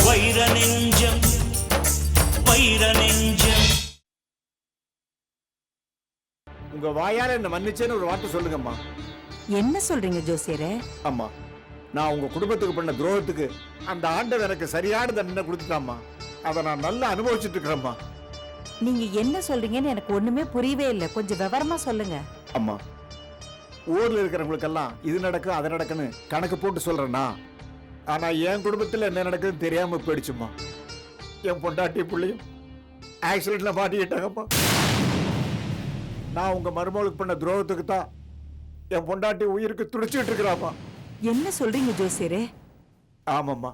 வைர நெஞ்சம் வைர நெஞ்சம். உங்க வாயால என்ன மன்னிச்சேன்னு ஒரு வார்த்தை சொல்லுங்கம்மா. என்ன சொல்றீங்க ஜோசியரே? அம்மா, நான் உங்க குடும்பத்துக்கு பண்ண துரோகத்துக்கு அந்த ஆண்டவர் எனக்கு சரியான தண்டனை கொடுத்துட்டாம்மா. அதை நான் நல்லா அனுபவிச்சுட்டு இருக்கிறேம்மா. நீங்க என்ன சொல்றீங்கன்னு எனக்கு ஒண்ணுமே புரியவே இல்லை. கொஞ்சம் விவரமா சொல்லுங்க. அம்மா, ஊர்ல இருக்கிறவங்களுக்கெல்லாம் இது நடக்கும் அது நடக்குன்னு கணக்கு போட்டு சொல்றேன்னா, ஆனா என் குடும்பத்துல என்ன நடக்குதுன்னு தெரியாம போயிடுச்சுமா. என் பொண்டாட்டி பிள்ளையும் ஆக்சிடென்ட்ல மாட்டிக்கிட்டாங்கம்மா. நான் உங்க மருமகளுக்கு பண்ண துரோகத்துக்கு தான் என் பொண்டாட்டி உயிருக்கு துடிச்சுட்டு இருக்கிறாமா. என்ன சொல்றீங்க ஜோசியரே? ஆமாம்மா,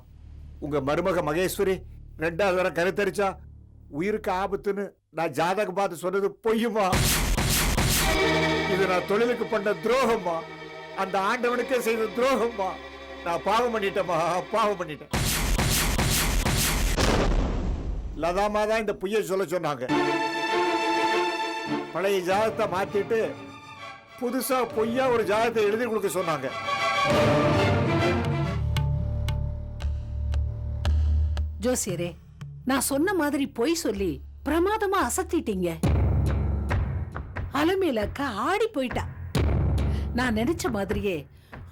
உங்க மருமக மகேஸ்வரி 2வது வரை கருத்தரிச்சா உயிருக்கு ஆபத்துன்னு நான் ஜாதகம் பார்த்து சொன்னது பொய்யுமா. இது நான் தொழிலுக்கு பண்ண துரோகம்மா. அந்த ஆண்டவனுக்கே செய்த துரோகம்மா. நான் பாவம் பண்ணிட்டேம்மா, பாவம் பண்ணிட்டேன். லதாமா தான் இந்த பொய்யை சொல்ல சொன்னாங்க. பழைய ஜாதகத்தை மாத்திட்டு புதுசா பொய்யா ஒரு ஜாதகத்தை எழுதி கொடுக்க சொன்னாங்க. ஜோசியரே, நான் சொன்ன மாதிரி பொய் சொல்லி பிரமாதமா அசத்திட்டீங்க. அலமேலக்கா ஆடி போயிட்டா. நான் நினைச்ச மாதிரியே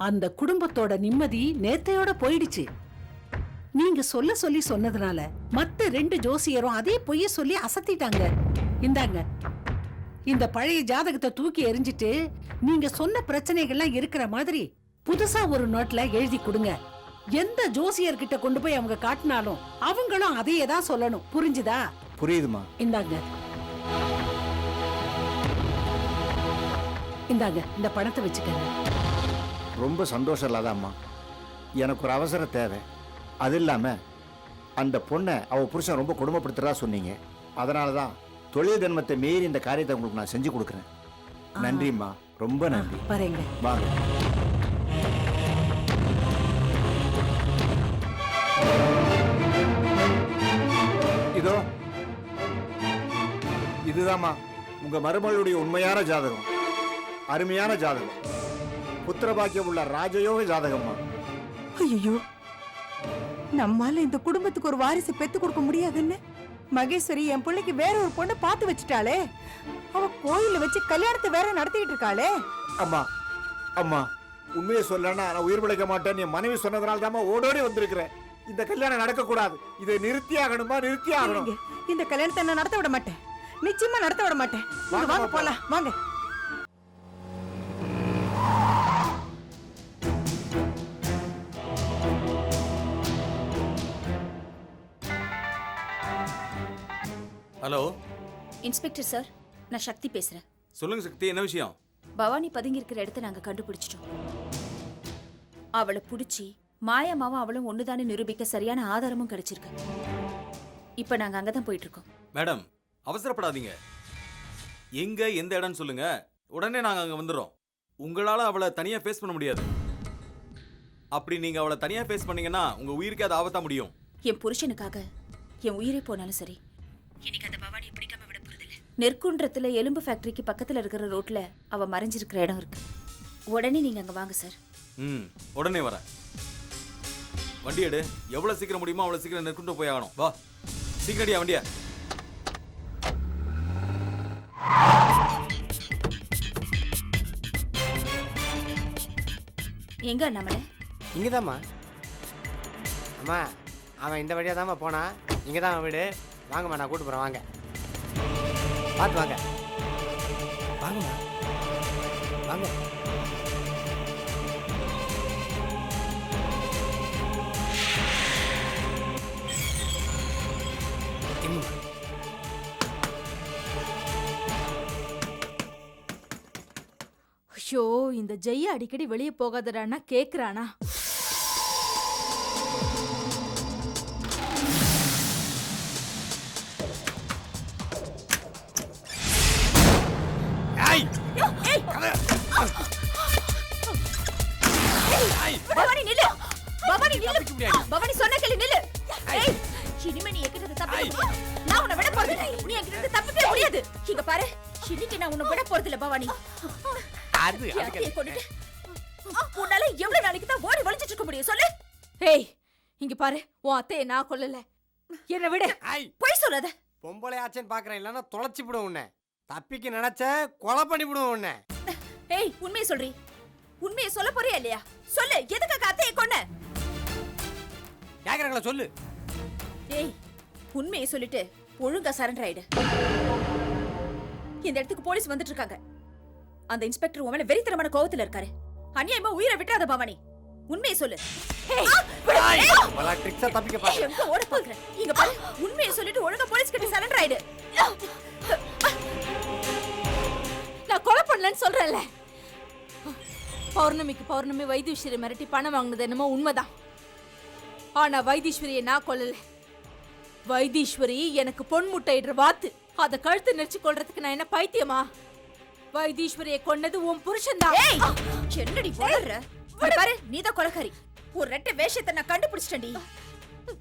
அந்த குடும்பத்தோட நிம்மதி நேத்தையோட போயிடுச்சு. நீங்க சொல்ல சொல்லி சொன்னதுனால மத்த 2 ஜோசியரும் அதே பொய்ய சொல்லி அசத்திட்டாங்க. இந்தாங்க, இந்த பழைய ஜாதகத்தை தூக்கி எறிஞ்சிட்டு நீங்க சொன்ன பிரச்சனைகள்லாம் இருக்கிற மாதிரி புதுசா ஒரு நோட்ல எழுதி கொடுங்க. எந்த ஜோசியர்கிட்ட கொண்டு போய் அவங்க காட்டினாலும் அவங்களும் அதையே தான் சொல்லணும். புரிஞ்சுதா? புரியுதுமா. இந்தாங்க, இந்தாங்க, இந்த பணத்தை வச்சுக்கங்க. ரொம்ப சந்தோஷம் இல்லாதாம்மா. எனக்கு ஒரு அவசர தேவை. அது இல்லாம அந்த பொண்ணை அவ புருஷன் ரொம்ப கொடுமைப்படுத்துறதா சொன்னீங்க. அதனாலதான் தொழில் தர்மத்தை மீறி இந்த காரியத்தை உங்களுக்கு நான் செஞ்சு கொடுக்குறேன். நன்றிம்மா, ரொம்ப நன்றி. வரேங்க. வாங்க. இதோ இதுதாம்மா உங்க மருமகளுடைய உண்மையான ஜாதகம். அருமையான ஜாதகம். புத்திரபாக்கியம் உள்ள ராஜயோக ஜாதகம்மா. ஐயோ, நம்மால இந்த குடும்பத்துக்கு ஒரு வாரிசு பெத்து கொடுக்க முடியாதுன்னு மகேஸ்வரி என் பிள்ளைக்கு வேற ஒரு பொண்ணை பார்த்து வச்சுட்டாளே. அவ கோயில வச்சு கல்யாணத்தை வேற நடத்திக்கிட்டு இருக்காளே. அம்மா, அம்மா, உண்மையை சொல்லனா நான் உயிர் பிழைக்க மாட்டேன்னு என் மனைவி சொன்னதுனால தான் ஓடோடி வந்திருக்கிறேன். இந்த கல்யாணம் நடக்க கூடாது. இதை நிறுத்தி ஆகணுமா? நிறுத்தி ஆகணும். இந்த கல்யாணத்தை நான் நடத்த விட மாட்டேன். நிச்சயமா நடத்த விட மாட்டேன். வாங்க போலாம், வாங்க. ஹலோ இன்ஸ்பெக்டர் சார், நான் சக்தி பேசுறேன். சொல்லுங்க சக்தி, என்ன விஷயம்? பவானி பதுங்கி இருக்கிற இடத்த நாங்க கண்டுபிடிச்சிட்டோம். அவளை புடிச்சு மாயாமாவும் அவளும் ஒண்ணுதானே நிரூபிக்க சரியான ஆதாரமும் கிடைச்சிருக்கு. இப்ப நாங்க அங்கதான் போயிட்டு இருக்கோம். மேடம், அவசரப்படாதீங்க. எங்க எந்த இடம்னு சொல்லுங்க, உடனே நாங்க அங்க வந்துடுறோம். உங்களால அவளை தனியா ஃபேஸ் பண்ண முடியாது. அப்படி நீங்க அவளை தனியா ஃபேஸ் பண்ணீங்கன்னா உங்க உயிருக்கு அது ஆபத்தா முடியும். என் புருஷனுக்காக என் உயிரே போனாலும் சரி, இன்னைக்கு அந்த பவானியை பிடிக்காம விட போறதில்ல. நெற்குன்றத்துல எலும்பு ஃபேக்டரிக்கு பக்கத்துல இருக்கிற ரோட்ல அவ மறைஞ்சிருக்கிற இடம் இருக்கு. உடனே நீங்க அங்க வாங்க சார். உடனே வரேன். வண்டி எடு. எவ்வளவு சீக்கிரம் முடியுமோ அவ்வளவு சீக்கிரம் நெற்குன்றம் போய் ஆகணும். வா, சீக்கிரடியா வண்டியா. எங்க நம்மள? இங்கதாம்மா. அம்மா, அவன் இந்த வழியா தாம்மா போனா. இங்கதான் அவன் வீடு. வாங்கம்மா, நான் கூட்டு போறேன். வாங்க, பார்த்து வாங்க. வாங்கம்மா, வாங்க. ஐயோ, இந்த ஜெய்ய அடிக்கடி வெளியே போகாதடான்னா கேக்குறானா? பவானி நில்லு! பவானி நில்லு! பவானி சொன்ன கேளு, நில்லு! ஏய், இனிமே நீ என்கிட்ட தப்பிக்க முடியாது. நான் உன்னை விட போறதில்லை. நீ என்கிட்ட தப்பிக்க முடியாது. இங்க பாரு, இன்னைக்கு நான் உன்னை விட போறதில்லை பவானி. அது என் அத்தையை கொன்னுட்டு, உன்னால எவ்வளவு நாளைக்கு தான் ஓடி ஒளிஞ்சிட்டு இருக்க முடியும் சொல்லு? ஏய் இங்க பாரு, உன் அத்தையை நான் கொல்லல. என்ன விடு. ஐய் பொய் சொல்லாத. பொம்பளை ஆச்சேன்னு பாக்குறேன், இல்லைன்னா தொலைச்சி விடுவோம் உன்னை. தப்பிக்க நினைச்ச கொலை பண்ணி விடுவோம் உன்னை. ஏய் உண்மையை சொல்றீ? உண்மையை சொல்ல போறியா இல்லையா? சொல்லு, எதுக்காக அத்தையை கொன்ன? கேக்குறாங்களா சொல்லு. ஏய் உண்மையை சொல்லிட்டு ஒழுங்கா சரண்டர் ஆயிடு. இந்த இடத்துக்கு போலீஸ் வந்துட்டு இருக்காங்க. அந்த இன்ஸ்பெக்டர் உன் மேல வெறித்தனமான கோவத்துல இருக்காரு. அநியாயமா உயிரை விட்டுறாத பவானி. உண்மையை சொல்லு. ட்ரிக்ஸா தப்பிக்க பாக்குறேன். எங்க ஓட பாக்குற? இங்க பாரு, உண்மையை சொல்லிட்டு ஒழுங்கா போலீஸ் கிட்ட சரண்டர் ஆயிடு. நான் கொலை பண்ணலன்னு சொல்றேன்ல. பௌர்ணமிக்கு பௌர்ணமி வைத்தீஸ்வரி மிரட்டி பணம் வாங்கினது என்னமோ உண்மைதான். ஆனா வைத்தீஸ்வரியை நான் கொல்லல. வைத்தீஸ்வரி எனக்கு பொன் முட்டையிடுற வாத்து. அத கழுத்து நெரிச்சு கொள்றதுக்கு நான் என்ன பைத்தியமா? வைத்தீஸ்வரியை கொன்னது உன் புருஷன் தான். ஏய் என்னடி போடுற? பாரு, நீதான் கொலைக்காரி. ஒரு ரெட்டை வேஷத்தை நான் கண்டுபிடிச்சிட்டேன்டி.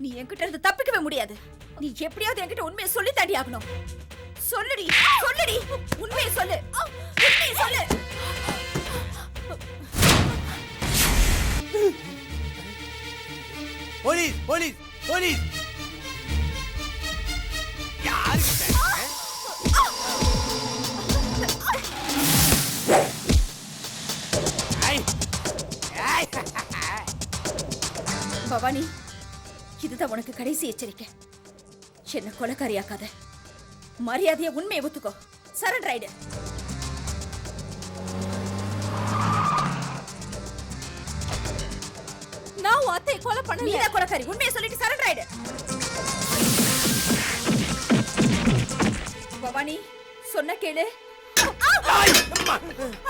நீ என்கிட்ட இருந்து தப்பிக்கவே முடியாது. நீ எப்படியாவது என்கிட்ட உண்மையை சொல்லி தாண்டி ஆகணும். சொல்லுடி, சொல்லுடி, உண்மையை சொல்லு. உண்மையை சொல்லு. Police police police. பவானி, இதுதான் உனக்கு கடைசி எச்சரிக்கை. என்ன கொலைக்காரியாக்காத. மரியாதையா உண்மையை ஒத்துக்கோ. சரண்டர் ஆயிடு. நான் உன் அத்தையை கொலை பண்ணல. நீதான் கொலைக்காரி. உண்மையை சொல்லிட்டு சரண்டர் ஆயிடு. பவானி சொன்ன கேளு.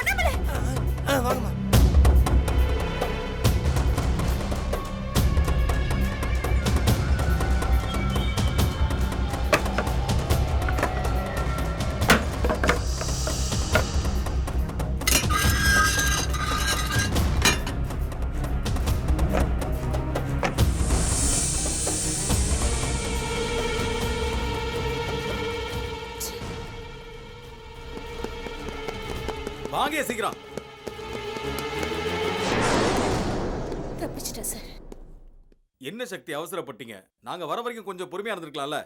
அண்ணாமலை வாங்கம்மா. வாங்க சீக்கிரம். தப்பிச்சிட்டா சார். என்ன சக்தி அவசரப்பட்டீங்க? நாங்க வர வரைக்கும் கொஞ்சம் பொறுமையா இருந்திருக்கலாம்ல.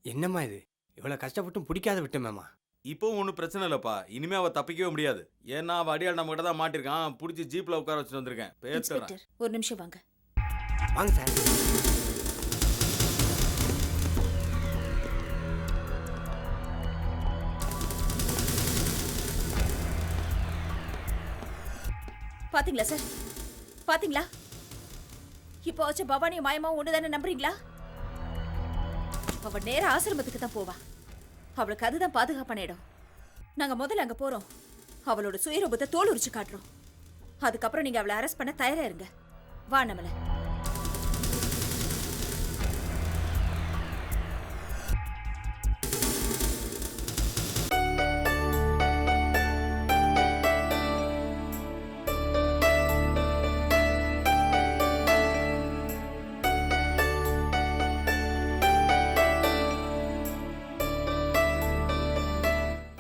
என்னம்மா இது, இவ்வளவு கஷ்டப்பட்டும் பிடிக்காத விட்டோமேம்மா. இப்போவும் ஒன்றும் பிரச்சனை இல்லப்பா. இனிமே அவ தப்பிக்கவே முடியாது. ஏன்னா அவ அடியாள் நம்ம கிட்ட தான் மாட்டிருக்கான். பிடிச்சி ஜீப்ல உட்கார வச்சுட்டு வந்திருக்கேன். பேசுறேன். இன்ஸ்பெக்டர் ஒரு நிமிஷம் வாங்க. வாங்க சார். பாத்தீங்களா சார்? பாத்தீங்களா? இப்போ வச்ச பவானியும் மாயமாவும் ஒண்ணுதானே நம்புறீங்களா? அவ நேர ஆசிரமத்துக்கு தான் போவா. அவளுக்கு அதுதான் பாதுகாப்பான இடம். நாங்க முதல்ல அங்க போறோம். அவளோட சுயரூபத்தை தோல் உரிச்சு காட்டுறோம். அதுக்கப்புறம் நீங்க அவளை அரெஸ்ட் பண்ண தயாரா இருங்க. வா நம்மள.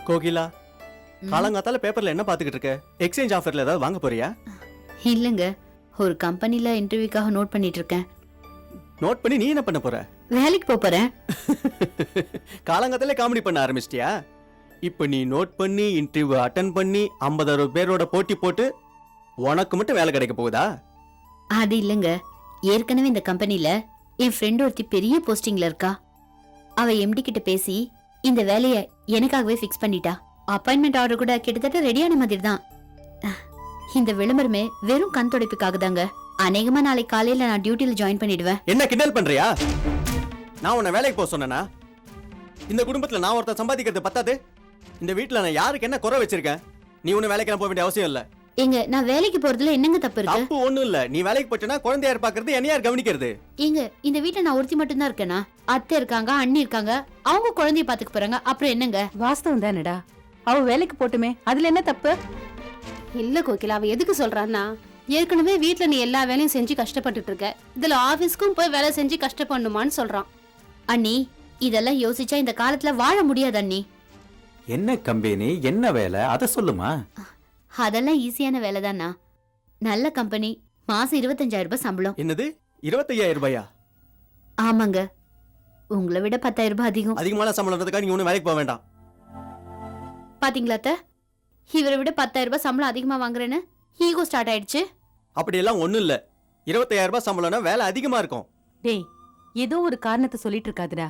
கோகிலா, காலங்காத்தால பேப்பர்ல என்ன பாத்துக்கிட்டு இருக்க? எக்ஸ்சேஞ்ச் ஆஃபர்ல ஏதாவது வாங்க போறியா? இல்லங்க, ஒரு கம்பெனில இன்டர்வியூக்காக நோட் பண்ணிட்டு இருக்கேன். நோட் பண்ணி நீ என்ன பண்ண போற? வேலைக்கு போறேன். காலங்காத்தாலே காமெடி பண்ண ஆரம்பிச்சிட்டியா? இப்ப நீ நோட் பண்ணி இன்டர்வியூ அட்டெண்ட் பண்ணி 50,000 பேரோட போட்டி போட்டு உனக்கு மட்டும் வேலை கிடைக்க போகுதா? அது இல்லங்க, ஏற்கனவே இந்த கம்பெனில என் ஃப்ரெண்ட் ஒருத்தி பெரிய போஸ்டிங்ல இருக்கா. அவ எம்டி கிட்ட பேசி இந்த வேலைய எனக்காகவே ஃபிக்ஸ் பண்ணிட்டா. அப்பாயின்மெண்ட் ஆர்டர் கூட கிட்டத்தட்ட ரெடியான மாதிரி தான். இந்த விளம்பரமே வெறும் கண் துடைப்புக்காக தாங்க. அநேகமா நாளை காலையில நான் டியூட்டில ஜாயின் பண்ணிடுவேன். என்ன கிண்டல் பண்றியா? நான் உன்னை வேலைக்கு போக சொன்னேனா? இந்த குடும்பத்துல நான் ஒருத்தர் சம்பாதிக்கிறது பத்தாது. இந்த வீட்டுல நான் யாருக்கு என்ன குறை வச்சிருக்கேன்? நீ ஒன்னும் வேலைக்கு போக வேண்டிய அவசியம் இல்ல. எங்க நான் வேலைக்கு போறதுல என்னங்க தப்பு இருக்கு? தப்பு ஒண்ணும் இல்ல. நீ வேலைக்கு போட்டனா குழந்தையார் பாக்குறது என்ன யார் கவனிக்கிறது? எங்க இந்த வீட்டுல நான் ஒருத்தி மட்டும் தான் இருக்கேனா? அத்தை இருக்காங்க, அண்ணி இருக்காங்க, அவங்க குழந்தைய பாத்துக்க போறாங்க. அப்புறம் என்னங்க? வாஸ்தவம் தானடா. அவ வேலைக்கு போட்டுமே, அதுல என்ன தப்பு? இல்ல கோகிலா, அவ எதுக்கு சொல்றான்னா, ஏற்கனவே வீட்ல நீ எல்லா வேலையும் செஞ்சு கஷ்டப்பட்டுட்டு இருக்க, இதுல ஆபீஸ்க்கும் போய் வேலை செஞ்சு கஷ்டப்படணுமான்னு சொல்றான். அண்ணி, இதெல்லாம் யோசிச்சா இந்த காலத்துல வாழ முடியாது அண்ணி. என்ன கம்பெனி, என்ன வேலை, அதை சொல்லுமா. அதெல்லாம் ஈஸியான வேலை தானா. நல்ல கம்பெனி, மாசம் 25,000 ரூபாய் சம்பளம். என்னது 25,000 ரூபாயா? ஆமாங்க, உங்களை விட 10,000 ரூபாய் அதிகம். அதிகமான சம்பளம்ன்றதுக்காக நீங்க ஒன்றும் வேலைக்கு போக வேண்டாம். பாத்தீங்களா அத்தை, இவரை விட 10,000 ரூபாய் சம்பளம் அதிகமா வாங்குறேன்னு ஈகோ ஸ்டார்ட் ஆயிடுச்சு. அப்படியெல்லாம் ஒன்றும் இல்லை. 25,000 ரூபாய் சம்பளம்னா வேலை அதிகமா இருக்கும். டேய், ஏதோ ஒரு காரணத்தை சொல்லிட்டு இருக்காதுடா.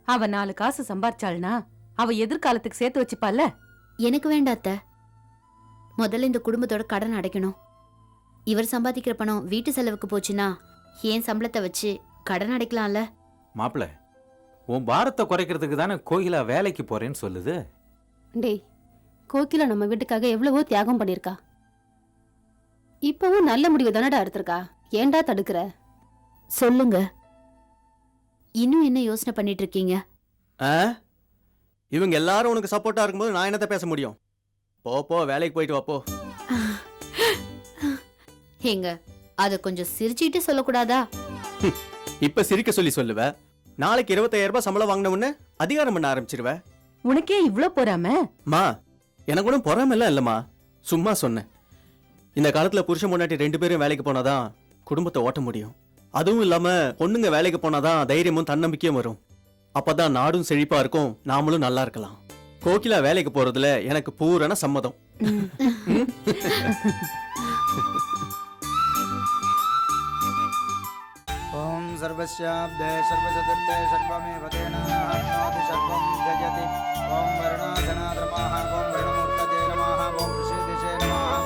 அவ 4 காசு சம்பாரிச்சாள்னா அவ எதிர்காலத்துக்கு சேர்த்து வச்சுப்பால. எனக்கு வேண்டாம் அத்தை, முதல்ல இந்த குடும்பத்தோட கடன் அடைக்கணும். இவர் சம்பாதிக்கிற பணம் வீட்டு செலவுக்கு போச்சுன்னா ஏன் சம்பளத்தை வச்சு கடன் அடைக்கலாம்ல. மாப்பிள்ள, உன் பாரத்தை குறைக்கிறதுக்கு தானே கோகிலா வேலைக்கு போறேன்னு சொல்லுது. டேய், கோகிலா நம்ம வீட்டுக்காக எவ்வளவோ தியாகம் பண்ணிருக்கா. இப்பவும் நல்ல முடிவு தானடா எடுத்திருக்கா. ஏன்டா தடுக்கிற? சொல்லுங்க, இன்னும் என்ன யோசனை பண்ணிட்டு இருக்கீங்க? இவங்க எல்லாரும் உனக்கு சப்போர்ட்டா இருக்கும்போது நான் என்னத்த பேச முடியும்? போ வேலைக்கு போயிட்டு வாப்போ. ஏங்க, அத கொஞ்சம் சிரிச்சிட்டு சொல்லக்கூடாதா? இப்ப சிரிக்க சொல்லி சொல்லுவ, நாளைக்கு 25,000 ரூபாய் சம்பளம் வாங்கின உடனே அதிகாரம் பண்ண ஆரம்பிச்சிருவ. உனக்கே இவ்ளோ போறாம? மா, எனக்கு ஒன்றும் பொறாம இல்லம்மா, சும்மா சொன்னேன். இந்த காலத்துல புருஷன் பொண்டாட்டி 2 பேரும் வேலைக்கு போனாதான் குடும்பத்தை ஓட்ட முடியும். அதுவும் இல்லாம பொண்ணுங்க வேலைக்கு போனாதான் தைரியமும் தன்னம்பிக்கையும் வரும். அப்பதான் நாடும் செழிப்பா இருக்கும், நாமளும் நல்லா இருக்கலாம். கோகிலா வேலைக்கு போறதுல எனக்கு பூரண சம்மதம். ஓம் சர்வஸ்யாப்தே சர்வசதுர்த்தே சர்வமேவ தேனாஹ்னோதி சர்வம் ஜஜதி. ஓம் வருணாசனாத்ரமாஹ ஓம் வருணமூர்த்ததே நமஹ ஓம் ரிஷிதிஷே நமஹ.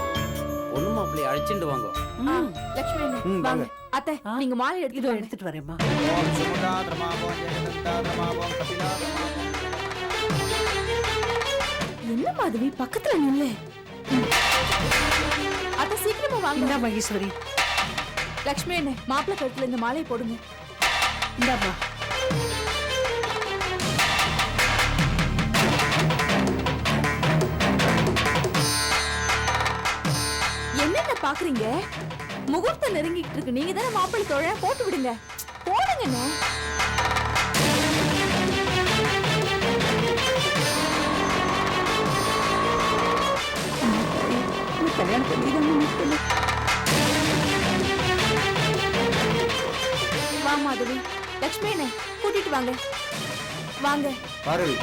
ஒண்ணுமா அப்படி அழைச்சிட்டு வாங்க. லட்சுமி அண்ணே, வாங்க. அத்தை, நீங்க மாலை எடுத்துட்டு வரேம்மா. ஓம் சுமுதாத்ரமா ஓம் ஜெகதந்தாத்ரமா ஓம் கபிலாத்ரமா. என்ன மாதவி பக்கத்துல நில்ல. அத்தை சீக்கிரமா வாங்க. இந்தா மகேஸ்வரி. லட்சுமி அண்ணே, மாப்பிள்ளை கழுத்துல இந்த மாலையை போடுங்க. இந்தாம்மா. என்னென்ன பாக்குறீங்க? முகூர்த்தம் நெருங்கிட்டு இருக்கு. நீங்க தானே மாப்பிள்ளை தொழ, போட்டு விடுங்க. போடுங்கண்ணே. கல்யாணத்தை நீதான் நிறுத்தணும். வா மாதவி. லட்சுமி அண்ணே, கூட்டிட்டு வாங்க. வாங்க. பார்வதி,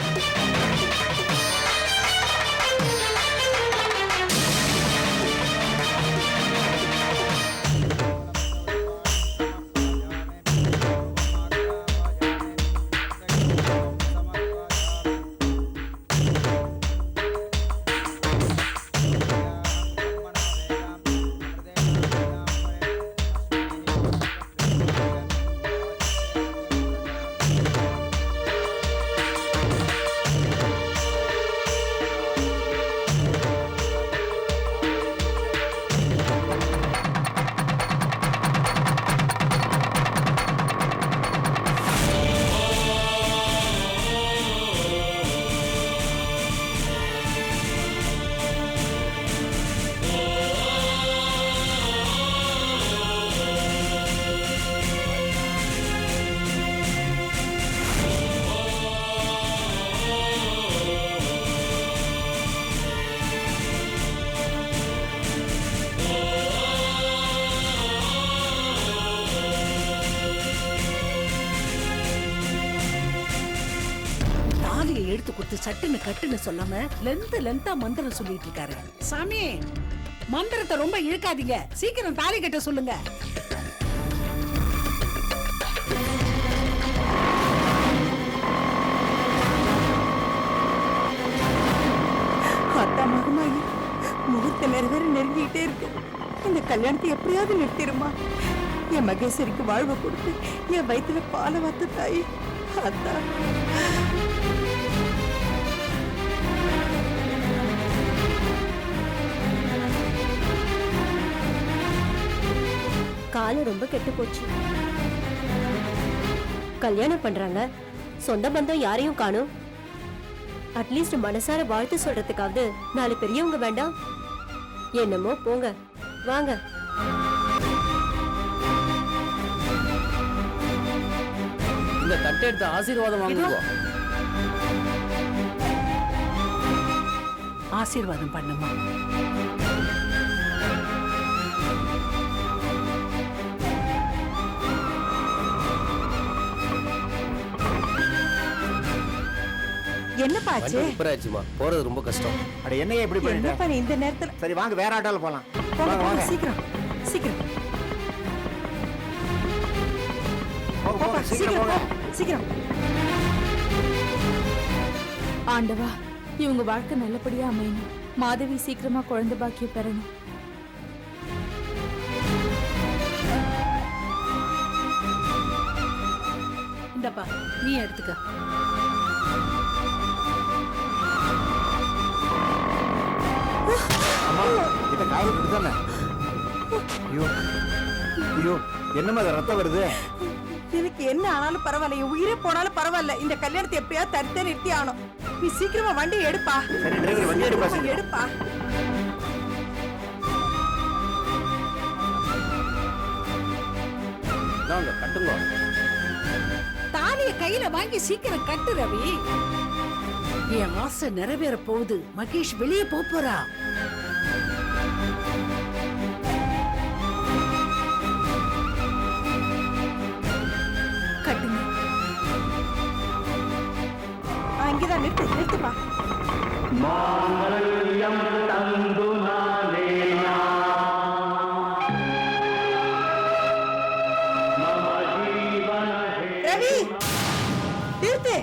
எடுத்து கொடுத்து சட்டுன்னு கட்டுன்னு சொல்லாம லென்த்தா மந்திரம் சொல்லிட்டு இருக்காரு. சாமி, மந்திரத்தை ரொம்ப இழுக்காதீங்க, சீக்கிரம் தாலி கட்ட சொல்லுங்க. அத்தா மகமாயி, முகூர்த்த நிறைவேற நெருங்கிட்டே இருக்கு. இந்த கல்யாணத்தை எப்படியாவது நிறுத்திடுமா? என் மகேஸ்வரிக்கு வாழ்வை கொடுத்து என் வயிற்றுல பாலை வாத்து தாய். அத்தா, காலம் ரொம்ப கெட்டு போச்சு. கல்யாணம் பண்றாங்க, சொந்த பந்தம் யாரையும் காணும். அட்லீஸ்ட் மனசார வாழ்த்து சொல்றதுக்காவது 4 பெரியவங்க வேண்டாம்? என்னமோ போங்க, வாங்க. இந்த தட்டை எடுத்து ஆசீர்வாதம் வாங்குவோம். ஆசீர்வாதம் பண்ணுமா. என்னப்பா ஆச்சு? ஆச்சுமா, போறது ரொம்ப கஷ்டம். அட என்னையா இப்படி பண்ணிட்ட? என்னப்பா நீ இந்த நேரத்துல? சரி வாங்க வேற ஆட்டோல போலாம். போங்க, வாங்க போங்க, வாங்க. சீக்கிரம் சீக்கிரம் போங்க, போப்பா, போங்க, சீக்கிரம் சீக்கிரம் போங்க. போ, சீக்கிரம். ஆண்டவா, இவங்க வாழ்க்கை நல்லபடியா அமையணும். மாதவி சீக்கிரமா குழந்தை பாக்கியம் பெறணும். இந்தப்பா நீ எடுத்துக்க. அம்மா இத காயில் கொடுத்தானே. ஐயோ ஐயோ என்னம்மா இது ரத்தம் வருது? எனக்கு என்ன ஆனாலும் பரவாயில்ல, என் உயிரே போனாலும் பரவாயில்ல. இந்த கல்யாணத்தை எப்படியாவது தடுத்தே நிறுத்தி ஆகணும். நீ சீக்கிரமா வண்டி எடுப்பா. சரி டிரைவர் வண்டி எடுப்பா. சீக்கிரம். எடுப்பா. வாங்க கட்டுங்க. தாலிய கையில வாங்கி சீக்கிரம் கட்டு ரவி. என் ஆசை நிறைவேற போகுது. மகேஷ் வெளியே போறா. கட்டுங்க. இங்கதான் நிறுத்து, நிறுத்துப்பா. ரவி நிறுத்து.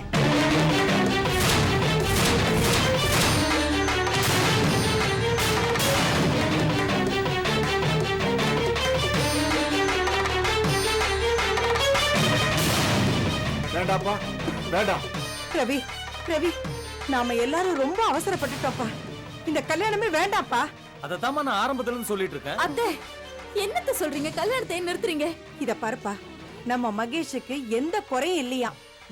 வேண்டாப்பா வேண்டாம். ரவி ரவி, நாம எல்லாரும் ரொம்ப அவசரப்பட்டுட்டோம்ப்பா. இந்த கல்யாணமே வேண்டாம்ப்பா. அதத்தான் நான் ஆரம்பத்துல இருந்து சொல்லிட்டு இருக்கேன். அத்தை, என்னத்த சொல்றீங்க? கல்யாணத்தை ஏன் நிறுத்துறீங்க? இத பாருப்பா, நம்ம மகேஷுக்கு எந்த குறையும் இல்லையா.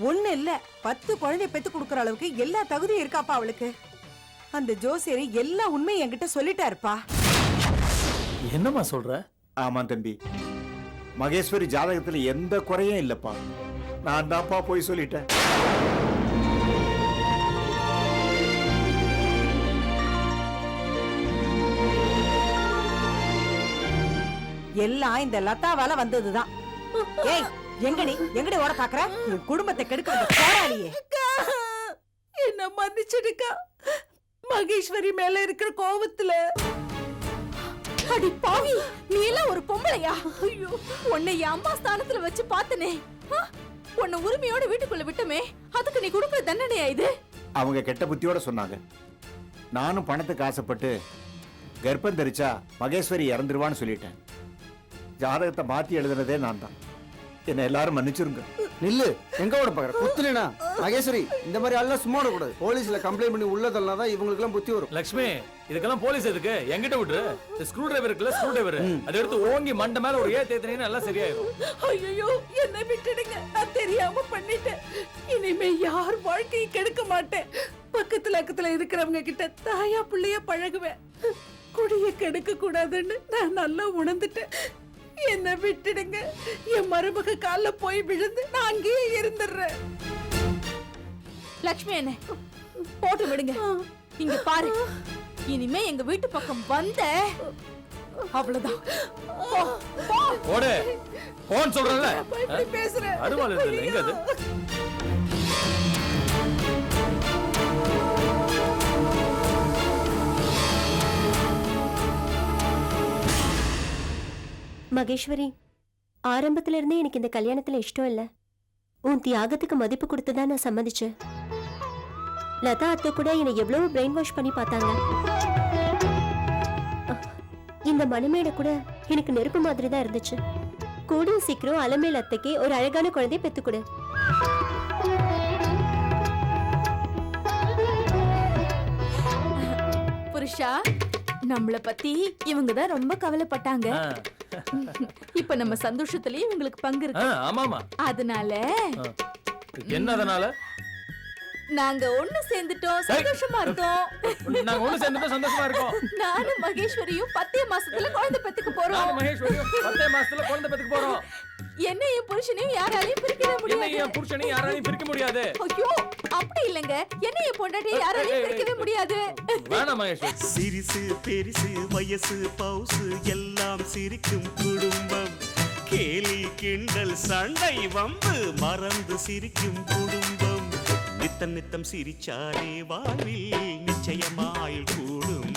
ஒண்ணு இல்ல 10 குழந்தை பெத்து கொடுக்கற அளவுக்கு எல்லா தகுதியும் இருக்காப்பா அவளுக்கு. அந்த ஜோசியர் எல்லா உண்மையும் என்கிட்ட சொல்லிட்டாருப்பா. என்னம்மா சொல்ற? ஆமா தம்பி, மகேஸ்வரி ஜாதகத்துல எந்த குறையும் இல்லப்பா. நான் தான்ப்பா போய் சொல்லிட்டேன். எல்லாம் இந்த லதாவால வந்ததுதான். ஏய், எங்கடி ஓட பாக்குற? உன் குடும்பத்தை கெடுக்க வந்த போராளியே. என்ன மன்னிச்சிடுக்கா. மகேஸ்வரி மேல இருக்கிற கோவத்துல. அடி பாவி, நீ எல்லாம் ஒரு பொம்பளையா? ஐயோ, உன்னை என் அம்மா ஸ்தானத்துல வச்சு பார்த்தனே. உன்னை உரிமையோட வீட்டுக்குள்ள விட்டமே, அதுக்கு நீ கொடுக்கிற தண்டனையா இது? அவங்க கெட்ட புத்தியோட சொன்னாங்க. நானும் பணத்துக்கு ஆசைப்பட்டு கர்ப்பம் தரிச்சா மகேஸ்வரி இறந்துருவான்னு சொல்லிட்டேன். ஜாதகத்தை மாத்தி எழுதுனதே நான் தான். என்ன எல்லாரும் மன்னிச்சிருங்க. நில்லு, எங்க ஓட பாக்குற? குத்துனா மகேஸ்வரி, இந்த மாதிரி ஆள்லாம் சும்மா விடக்கூடாது. போலீஸ்ல கம்ப்ளைண்ட் பண்ணி உள்ளதெல்லாம் தான் இவங்களுக்கு எல்லாம் புத்தி வரும். லட்சுமி, இதுக்கெல்லாம் போலீஸ் எதுக்கு? என்கிட்ட விட்டுரு. ஸ்க்ரூ டிரைவர் இருக்குல்ல, ஸ்க்ரூ டிரைவர், அதை எடுத்து ஓங்கி மண்டை மேல ஒரு ஏத்தேத்தனீங்கன்னா எல்லாம் சரியாயிரும். ஐயோ, என்ன விட்டுடுங்க. நான் தெரியாம பண்ணிட்டேன். இனிமே யார் வாழ்க்கையை கெடுக்க மாட்டேன். பக்கத்துல இருக்கிறவங்க கிட்ட தாயா பிள்ளையா பழகுவேன். குடிய கெடுக்க கூடாதுன்னு நான் நல்லா உணர்ந்துட்டேன். என்ன விட்டுடுங்க. என் மருமக கால்ல போய் விழுந்து நான் அங்கேயே இருந்துடுறேன். லட்சுமி என்ன போட்டு விடுங்க. இங்க பாரு, இனிமே எங்க வீட்டு பக்கம் வந்த அவ்வளவுதான். ஓடு, போன் சொல்றேன்ல. இப்படி பேசுறேன். அருவாள் இல்ல, எங்க அது? மகேஸ்வரி, ஆரம்பத்துல இருந்தே எனக்கு இந்த கல்யாணத்துல இஷ்டம் இல்ல. உன் தியாகத்துக்கு மதிப்பு கொடுத்துதான் நான் சம்மதிச்சேன். லதா அத்தை கூட என்னை எவ்வளவு பிரெயின் வாஷ் பண்ணி பார்த்தாங்க. இந்த மணமேடை கூட எனக்கு நெருப்பு மாதிரி தான் இருந்துச்சு. கூடிய சீக்கிரம் அலமேல் அத்தைக்கு ஒரு அழகான குழந்தைய பெத்துக்கொடு. புருஷா, நம்மள பத்தி இவங்க தான் ரொம்ப கவலைப்பட்டாங்க. இப்ப நம்ம சந்தோஷத்திலேயே இவங்களுக்கு பங்கு இருக்கு. ஆமாமா. அதனால என்ன? அதனால நாங்க ஒண்ணு சேர்ந்துட்டோம், சந்தோஷமா இருக்கோம். நாங்க ஒண்ணு சேர்ந்துட்டோம், சந்தோஷமா இருக்கோம். நானும் மகேஸ்வரியும் 10 மாசத்துல குழந்தை பெத்துக்க போறோம். நானும் மகேஸ்வரியும் 10 மாசத்துல குழந்தை பெத்துக்க போறோம். என்ன என் புருஷனையும் யாராலையும் பிரிக்கவே முடியாது. என் புருஷனையும் யாராலையும் பிரிக்க முடியாது. ஐயோ அப்படி இல்லங்க, என்ன என் பொண்டாட்டியை யாராலையும் பிரிக்கவே முடியாது. வேணாம் மகேஸ்வரி. சிரிசு பெரிசு வயசு பவுசு எல்லாம் சிரிக்கும் குடும்பம். கேலி கிண்டல் சண்டை வம்பு மறந்து சிரிக்கும் குடும்பம். நித்தம் நித்தம் சிரிச்சாலே வாழ்வில் நிச்சயமாய் கூடும்.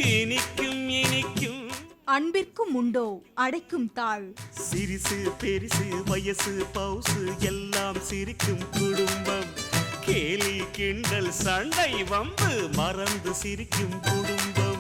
இனிக்கும் இனிக்கும் அன்பிற்கும் உண்டோ அடைக்கும் தாழ். சிரிசு பெரிசு வயசு பவுசு எல்லாம் சிரிக்கும் குடும்பம். கேலி கிண்டல் சண்டை வம்பு மறந்து சிரிக்கும் குடும்பம்.